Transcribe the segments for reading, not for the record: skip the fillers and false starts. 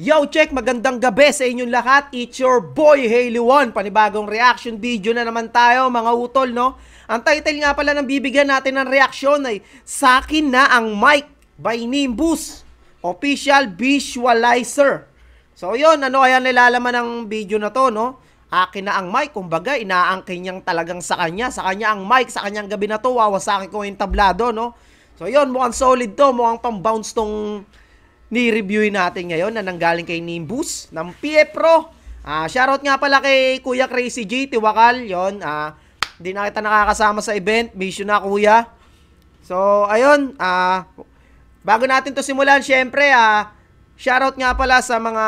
Yo, check! Magandang gabi sa inyong lahat. It's your boy, Haley1. Panibagong reaction video na naman tayo, mga utol, no? Ang title nga pala ng bibigyan natin ng reaksyon ay Sakin na ang Mic by Nimbus Official Visualizer. So, yun, ano kaya nilalaman ng video na to, no? Akin na ang mic, kumbaga, inaangkin niyang talagang sa kanya ang mic, sa kanyang gabi na to, wawasakin ko yung tablado, no? So, yun, mukhang solid to, mukhang pang-bounce tong ni-reviewin natin ngayon na nanggaling kay Nimbus ng PF Pro. Shoutout nga pala kay Kuya Crazy G, Tiwakal, yon. Hindi na kita nakakasama sa event, mission na kuya. So, ayun, bago natin to simulan, syempre, shoutout nga pala sa mga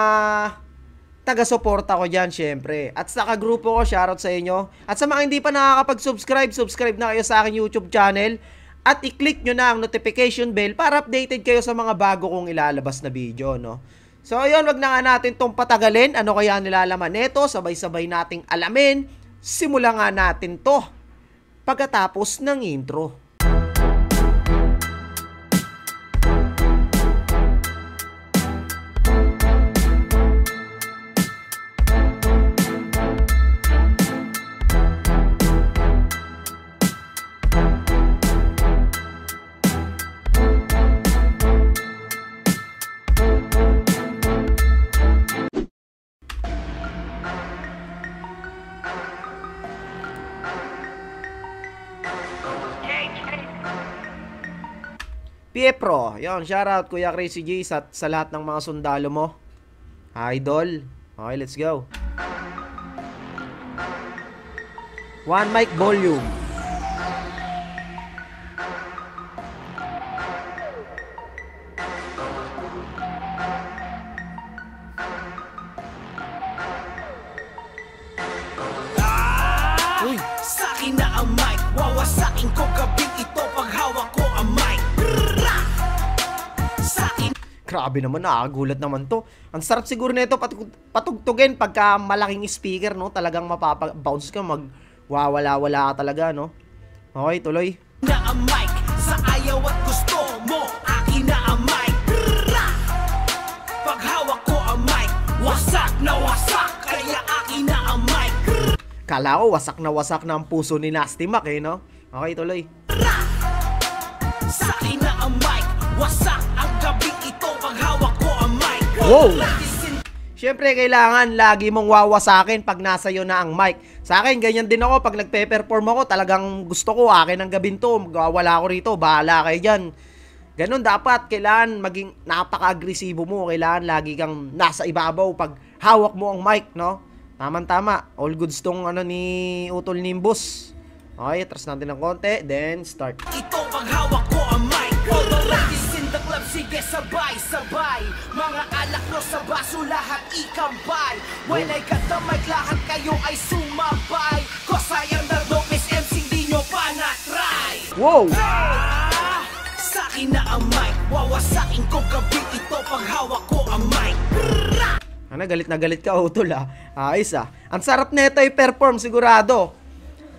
taga-suporta ko dyan, syempre. At sa kagrupo ko, shoutout sa inyo. At sa mga hindi pa nakakapag-subscribe, subscribe na kayo sa aking YouTube channel. At i-click nyo na ang notification bell para updated kayo sa mga bago kong ilalabas na video, no? So, ayun, wag na nga natin tong patagalin. Ano kaya nilalaman nito? Sabay-sabay nating alamin. Simulan nga natin to pagkatapos ng intro. PF Pro, yun, shoutout Kuya Crazy G sa lahat ng mga sundalo mo. Idol. Okay, let's go. One mic volume. Uy, sakin na ang mic, wawasakin ko gabing ito pag hawak ko ang mic. Grabe naman, nakagulat naman to. Ang sarap siguro nito patugtugin pagka malaking speaker, no? Talagang mapapa-bounce ka, magwawala-wala ka talaga, no? Okay, tuloy. Na ang mic, sa ayaw at gusto mo, akin na ang mic. Pag hawak ko ang mic, wasak na wasak, kaya akin na ang mic. Kala ko wasak na ang puso ni Nasty Mac, eh, no? Okay, tuloy. Sakin na ang mic, wasak ang gabing ito pag hawak ko ang mic. Wow! Siyempre, kailangan lagi mong wawasakin pag nasa iyo na ang mic. Sa akin, ganyan din ako. Pag nagpe-perform ako, talagang gusto ko, akin ang gabing to. Magwawala ako rito, bahala kayo dyan. Ganun dapat, kailangan maging napaka-agresibo mo. Kailangan lagi kang nasa ibabaw pag hawak mo ang mic, no? Tama-tama. All goods tong ano ni Utol Nimbus. Okay, atras natin ng konti, then start. Ito pag hawak ko ang mic. All the ladies in the club, sige sabay-sabay. Mga alak nyo sa baso, lahat ikambay. When I got the mic, lahat kayo ay sumabay. Cause I am the dopest MC, di nyo pa na-try. Wow! Sakin na ang mic, wawasakin ko gabing ito pag hawak ko ang mic. Ano, galit na galit ka, Utol, Ayos, Ang sarap nito i-perform, sigurado.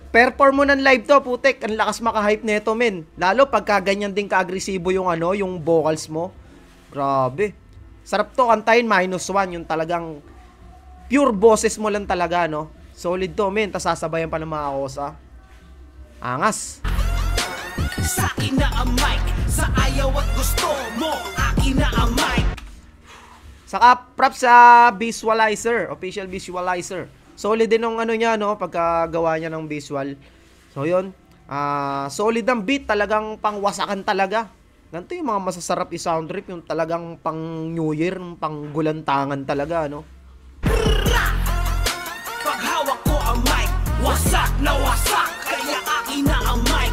Perform mo ng live to, putek. Ang lakas maka-hype nito, men. Lalo pagka ganyan din ka-agresibo yung ano, yung vocals mo. Grabe. Sarap to kantahin -1, yung talagang pure boses mo lang talaga, no? Solid to, men. Tas sasabayan pa ng mga kosa. Angas. Sakin na ang mic, sa ayaw at gusto mo, akin na ang mic. Saka props sa visualizer, official visualizer. Solid din ng ano niya, no, pagkagawa niya ng visual. So yun, solid ang beat, talagang pangwasakan talaga. Ganito yung mga masasarap i-sound trip, yung talagang pang New Year, pang gulantangan talaga, no. Pag hawak ko ang mic, wasak na wasak, kaya akin na ang mic.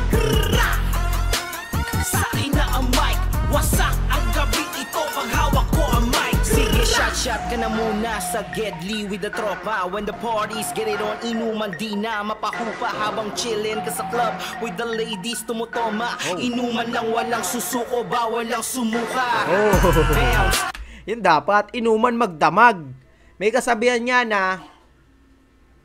Sakin na ang mic, wasak ang gabi ito pag hawak ko ang mic. Sige, shot ka na muna sa Gedli with the tropa. When the parties get it on, inuman di na mapahupa. Habang chillin ka sa club with the ladies tumutoma. Inuman lang walang susuko, bawal lang sumuka. Yun dapat, inuman magdamag. May kasabihan niya na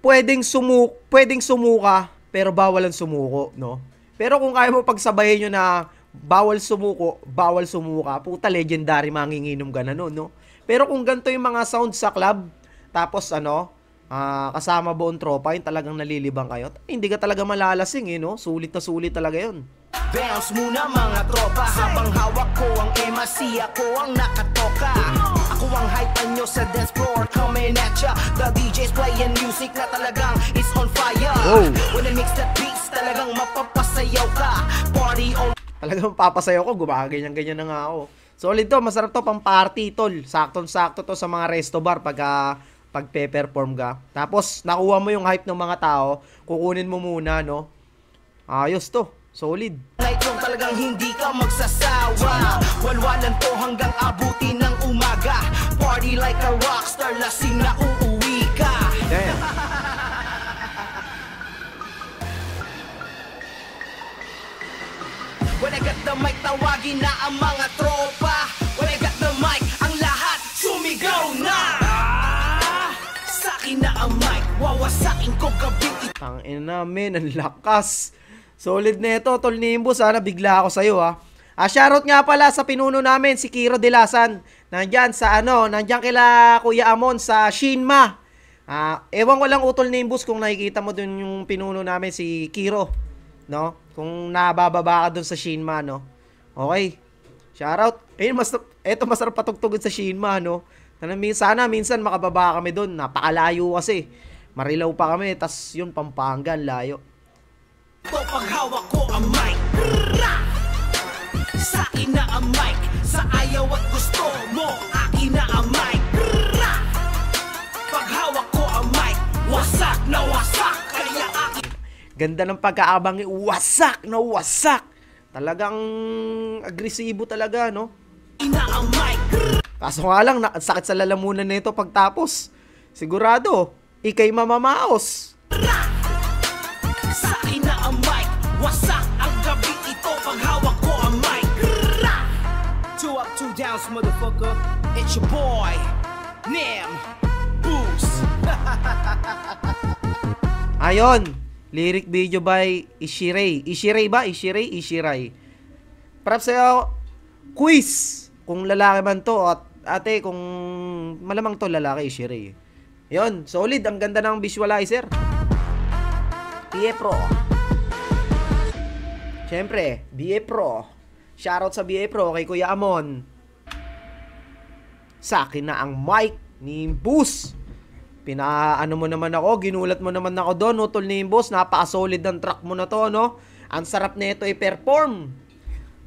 pwedeng sumuka pero bawal ang sumuko, no? Pero kung kaya mo pagsabayin nyo na bawal sumuko, bawal sumuka, puta legendary manginginom ka na nun, no? Pero kung ganito yung mga sound sa club, tapos ano, kasama buong tropa, yung talagang nalilibang kayo, hindi ka talaga malalasing no? Sulit na sulit talaga yun. Bounce muna mga tropa, habang hawak ko ang MRC, ako ang nakatoka. Ako ang hype nyo sa dance floor, coming at ya. The DJ's playing music na talagang is on fire. When I mix that beats, talagang mapapasayaw ka. Party on. Talagang papasayaw ko, gumaganyan-ganyan na nga ako. Solid to, masarap to pang party tol. Sakto-sakto to sa mga resto bar pag pe-perform ka. Tapos nakuha mo yung hype ng mga tao, kukunin mo muna no. Ayos to, solid. Night long talagang hindi ka magsasawa. Walwalan to hanggang abuti ng umaga. Party like a rockstar, lasing na uuwi ka. Damn. When I got the mic, tawagin na ang mga tropa. When I got the mic, ang lahat sumigaw na. Sa'kin na ang mic, wawasakin ko gabi. Tangina namin, ang lakas. Solid na ito, Tol Nimbus. Sana bigla ako sa'yo shoutout nga pala sa pinuno namin, si Kiro Dilasan. Nandyan sa nandyan kila Kuya Amon sa Shinma. Ewan ko lang Utol Nimbus kung nakikita mo dun yung pinuno namin, si Kiro. No? Kung nabababa ka dun sa Shinma, no? Okay. Shoutout. Eto masarap patugtugin sa Shinma, no? Sana minsan makababa kami dun. Napakalayo kasi. Marilaw pa kami, tas yun, Pampanga, layo. To paghawak ko ang mic, sa'kin na ang mic. Sa ayaw at gusto mo, akin na ang mic. Paghawak ko ang mic, wasak na wasak. Kaya akin. Ganda ng pagkaabang, wasak na wasak. Talagang agresibo talaga, no? Ina ang mic. Kaso nga lang, sakit sa lalamunan nito pagtapos. Sigurado, ikay mamamaos. Sa'kin na ang mic, wasak ang gabi ito. Paghawak ko ang mic. 2 up, 2 downs, motherfucker. It's your boy, Nim Boost. Ayon, lyric video by Ishiray. Ishiray ba? Ishiray. Perhaps sa'yo, quiz. Kung lalaki man to, at ate, kung malamang to lalaki, Ishiray. Yon, solid. Ang ganda ng visualizer. BA Pro. Siyempre, BA Pro. Shoutout sa BA Pro kay Kuya Amon. Sa akin na ang mic ni Nimbus. Pinaano mo naman ako, ginulat mo naman ako doon, no, Tol Nimbus. Napaka-solid ng track mo na to, no? Ang sarap na ito i-perform.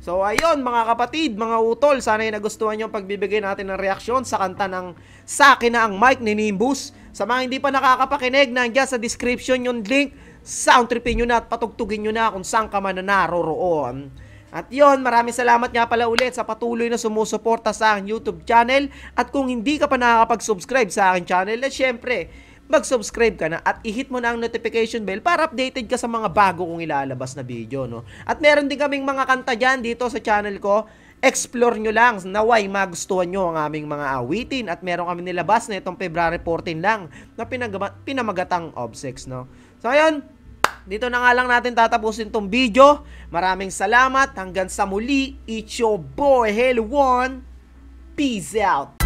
So, ayun, mga kapatid, mga utol, sana yung nagustuhan nyo pagbibigay natin ng reaksyon sa kanta ng Sa Akin Na Ang Mic ni Nimbus. Sa mga hindi pa nakakapakinig, nandiyan sa description yung link. Soundtripin nyo na at patugtugin nyo na kung saan ka man na naroroon. At yon, maraming salamat nga pala ulit sa patuloy na sumusuporta sa aking YouTube channel. At kung hindi ka pa nakakapag-subscribe sa aking channel, syempre, mag-subscribe ka na at i-hit mo na ang notification bell para updated ka sa mga bago kong ilalabas na video, no? At meron din kaming mga kanta dyan dito sa channel ko. Explore nyo lang, naway magustuhan nyo ang aming mga awitin. At meron kami nilabas na itong February 14 lang na pinamagatang Obsex, no? So ayun, dito na nga lang natin tatapusin tong video. Maraming salamat, hanggang sa muli. It's your boy Halo One. Peace out.